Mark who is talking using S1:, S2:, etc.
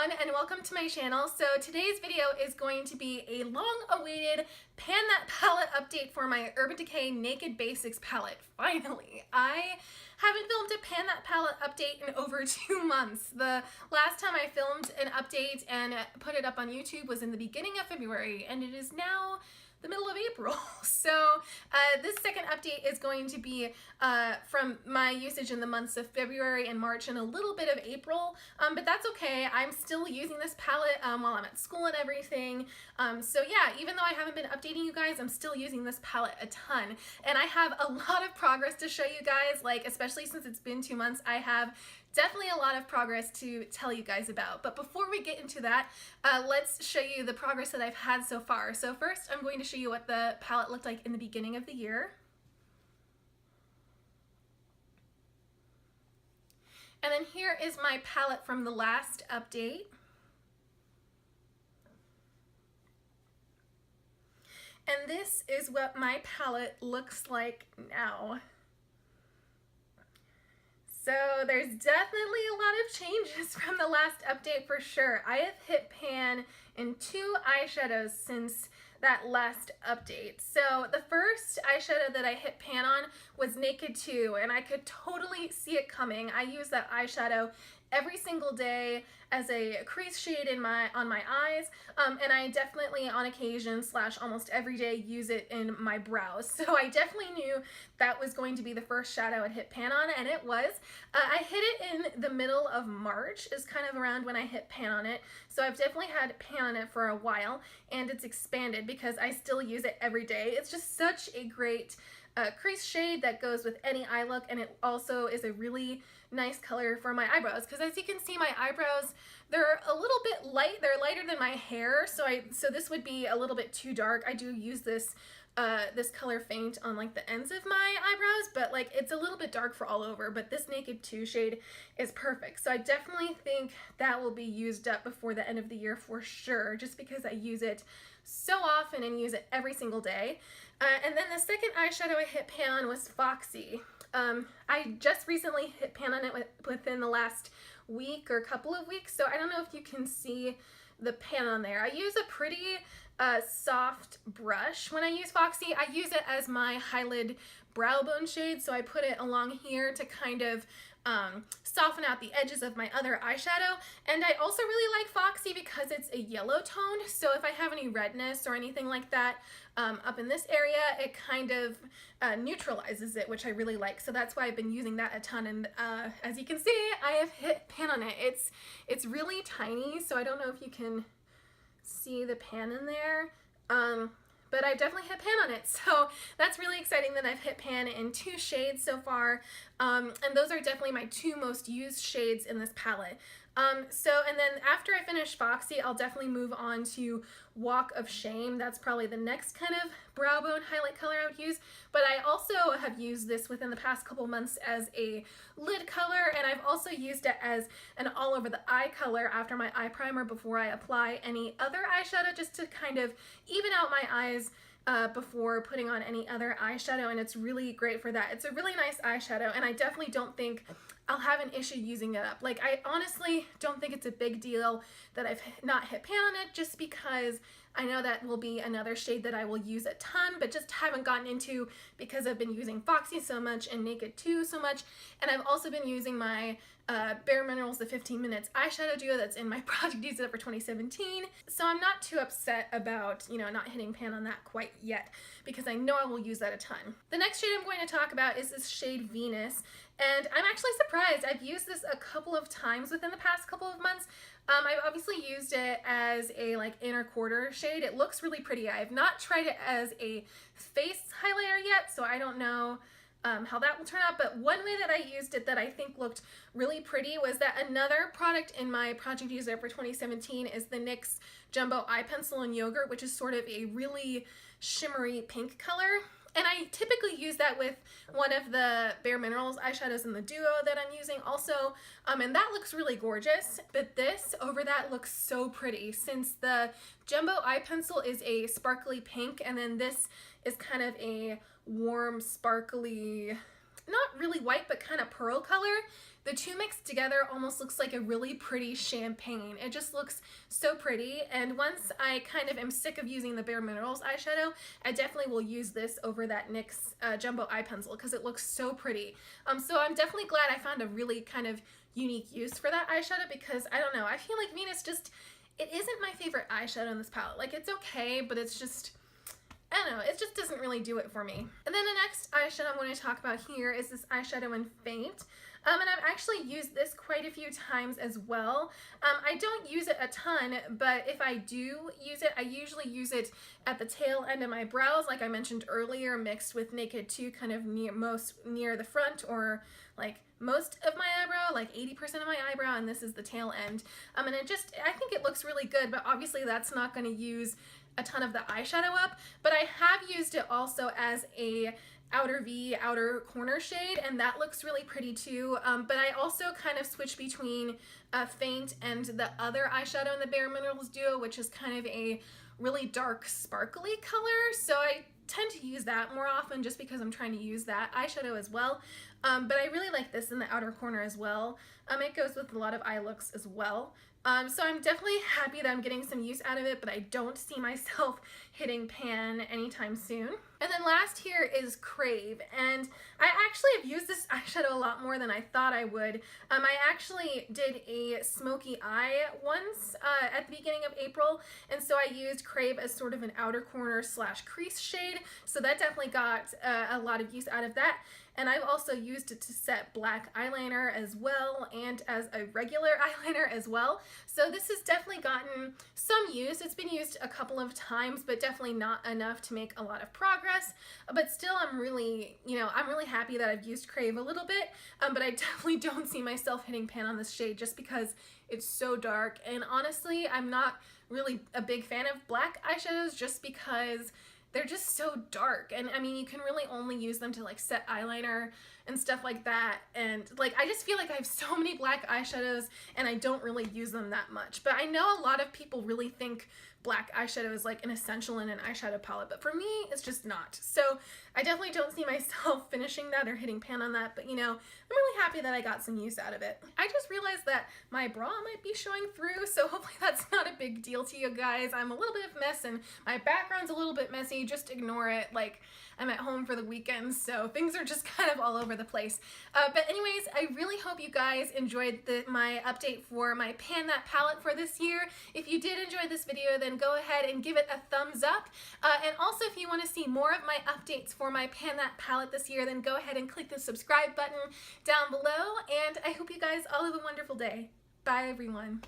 S1: everyone, and welcome to my channel. So today's video is going to be a long-awaited Pan That Palette update for my Urban Decay Naked Basics palette. Finally, I haven't filmed a Pan That Palette update in over 2 months. The last time I filmed an update and put it up on YouTube was in the beginning of February, and it is now the middle of April. So this second update is going to be from my usage in the months of February and March and a little bit of April, but that's okay. I'm still using this palette while I'm at school and everything. So yeah, even though I haven't been updating you guys, I'm still using this palette a ton. And I have a lot of progress to show you guys, like especially since it's been 2 months, I have definitely a lot of progress to tell you guys about. But before we get into that, let's show you the progress that I've had so far. So first, I'm going to show you what the palette looked like in the beginning of the year. And then here is my palette from the last update. And this is what my palette looks like now. So there's definitely a lot of changes from the last update for sure. I have hit pan in 2 eyeshadows since that last update. So the first eyeshadow that I hit pan on was Naked 2, and I could totally see it coming. I use that eyeshadow every single day as a crease shade on my eyes, and I definitely on occasion / almost every day use it in my brows. So I definitely knew that was going to be the first shadow I'd hit pan on, and it was. I hit it in the middle of March is kind of around when I hit pan on it. So I've definitely had pan on it for a while, and it's expanded because I still use it every day. It's just such a great crease shade that goes with any eye look, and it also is a really nice color for my eyebrows, because as you can see, my eyebrows, they're a little bit light. They're lighter than my hair, so this would be a little bit too dark. I do use this this color faint on like the ends of my eyebrows, but like it's a little bit dark for all over, but this Naked 2 shade is perfect. So I definitely think that will be used up before the end of the year for sure, just because I use it so often and use it every single day. And then the second eyeshadow I hit pan on was Foxy. I just recently hit pan on it within the last week or couple of weeks, so I don't know if you can see the pan on there. I use a pretty soft brush when I use Foxy. I use it as my highlight brow bone shade, so I put it along here to kind of soften out the edges of my other eyeshadow. And I also really like Foxy because it's a yellow tone, so if I have any redness or anything like that up in this area, it kind of neutralizes it, which I really like. So that's why I've been using that a ton, and as you can see, I have hit pan on it. It's really tiny, so I don't know if you can see the pan in there, but I've definitely hit pan on it, so that's really exciting that I've hit pan in 2 shades so far, and those are definitely my 2 most used shades in this palette. And then after I finish Foxy, I'll definitely move on to Walk of Shame. That's probably the next kind of brow bone highlight color I would use, but I also have used this within the past couple months as a lid color, and I've also used it as an all over the eye color after my eye primer before I apply any other eyeshadow, just to kind of even out my eyes before putting on any other eyeshadow, and it's really great for that. It's a really nice eyeshadow, and I definitely don't think I'll have an issue using it up. Like, I honestly don't think it's a big deal that I've not hit pan on it, just because I know that will be another shade that I will use a ton, but just haven't gotten into because I've been using Foxy so much and Naked 2 so much, and I've also been using my Bare Minerals The 15 Minutes eyeshadow duo that's in my Project Use It for 2017, so I'm not too upset about, you know, not hitting pan on that quite yet, because I know I will use that a ton. The next shade I'm going to talk about is this shade Venus, and I'm actually surprised. I've used this a couple of times within the past couple of months. I've obviously used it as a like inner quarter shade. It looks really pretty. I have not tried it as a face highlighter yet, so I don't know how that will turn out, but one way that I used it that I think looked really pretty was that another product in my Project Use It for 2017 is the NYX Jumbo Eye Pencil in Yogurt, which is sort of a really shimmery pink color. And I typically use that with one of the Bare Minerals eyeshadows in the duo that I'm using also, and that looks really gorgeous, but this over that looks so pretty, since the Jumbo Eye Pencil is a sparkly pink, and then this is kind of a warm, sparkly, not really white, but kind of pearl color. The two mixed together almost looks like a really pretty champagne. It just looks so pretty, and once I kind of am sick of using the Bare Minerals eyeshadow, I definitely will use this over that NYX Jumbo Eye Pencil because it looks so pretty. So I'm definitely glad I found a really kind of unique use for that eyeshadow because, I don't know, I feel like Venus just, it isn't my favorite eyeshadow in this palette. Like, it's okay, but it's just, I don't know, it just doesn't really do it for me. And then the next eyeshadow I'm going to talk about here is this eyeshadow in Faint. And I've actually used this quite a few times as well. I don't use it a ton, but if I do use it, I usually use it at the tail end of my brows, like I mentioned earlier, mixed with Naked 2 kind of near the front, or like most of my eyebrow, like 80% of my eyebrow, and this is the tail end. And it just, I think it looks really good, but obviously that's not going to use a ton of the eyeshadow up, but I have used it also as a outer V, outer corner shade, and that looks really pretty too. But I also kind of switch between Faint and the other eyeshadow in the Bare Minerals duo, which is kind of a really dark sparkly color, so I tend to use that more often just because I'm trying to use that eyeshadow as well. But I really like this in the outer corner as well. It goes with a lot of eye looks as well. So I'm definitely happy that I'm getting some use out of it, but I don't see myself hitting pan anytime soon. And then last here is Crave, and I actually have used this eyeshadow a lot more than I thought I would. I actually did a smoky eye once at the beginning of April, and so I used Crave as sort of an outer corner slash crease shade, so that definitely got a lot of use out of that. And I've also used it to set black eyeliner as well, and as a regular eyeliner as well. So this has definitely gotten some use. It's been used a couple of times, but definitely not enough to make a lot of progress. But still, I'm really happy that I've used Crave a little bit, but I definitely don't see myself hitting pan on this shade just because it's so dark. And honestly, I'm not really a big fan of black eyeshadows just because they're just so dark, and I mean, you can really only use them to like set eyeliner and stuff like that, and like I just feel like I have so many black eyeshadows and I don't really use them that much. But I know a lot of people really think black eyeshadow is like an essential in an eyeshadow palette, but for me it's just not. So I definitely don't see myself finishing that or hitting pan on that, but you know, I'm really happy that I got some use out of it. I just realized that my bra might be showing through, so hopefully that's not a big deal to you guys. I'm a little bit of a mess and my background's a little bit messy, just ignore it. Like, I'm at home for the weekend, so things are just kind of all over the place. But anyways, I really hope you guys enjoyed my update for my Pan That palette for this year. If you did enjoy this video, then go ahead and give it a thumbs up. And also, if you want to see more of my updates for my Pan That palette this year, then go ahead and click the subscribe button down below. And I hope you guys all have a wonderful day. Bye, everyone.